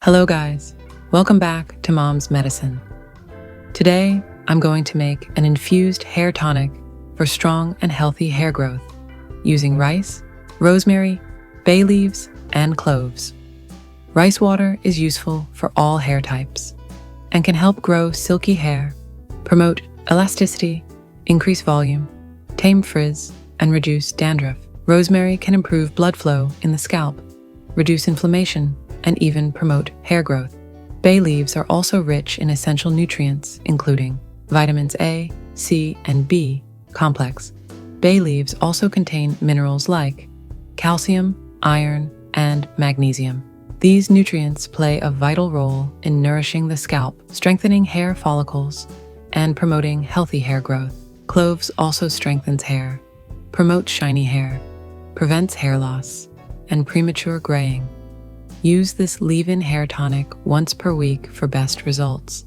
Hello guys, welcome back to Mom's Medicine. Today, I'm going to make an infused hair tonic for strong and healthy hair growth using rice, rosemary, bay leaves, and cloves. Rice water is useful for all hair types and can help grow silky hair, promote elasticity, increase volume, tame frizz, and reduce dandruff. Rosemary can improve blood flow in the scalp, reduce inflammation, and even promote hair growth. Bay leaves are also rich in essential nutrients, including vitamins A, C, and B complex. Bay leaves also contain minerals like calcium, iron, and magnesium. These nutrients play a vital role in nourishing the scalp, strengthening hair follicles, and promoting healthy hair growth. Cloves also strengthens hair, promotes shiny hair, prevents hair loss, and premature graying. Use this leave-in hair tonic once per week for best results.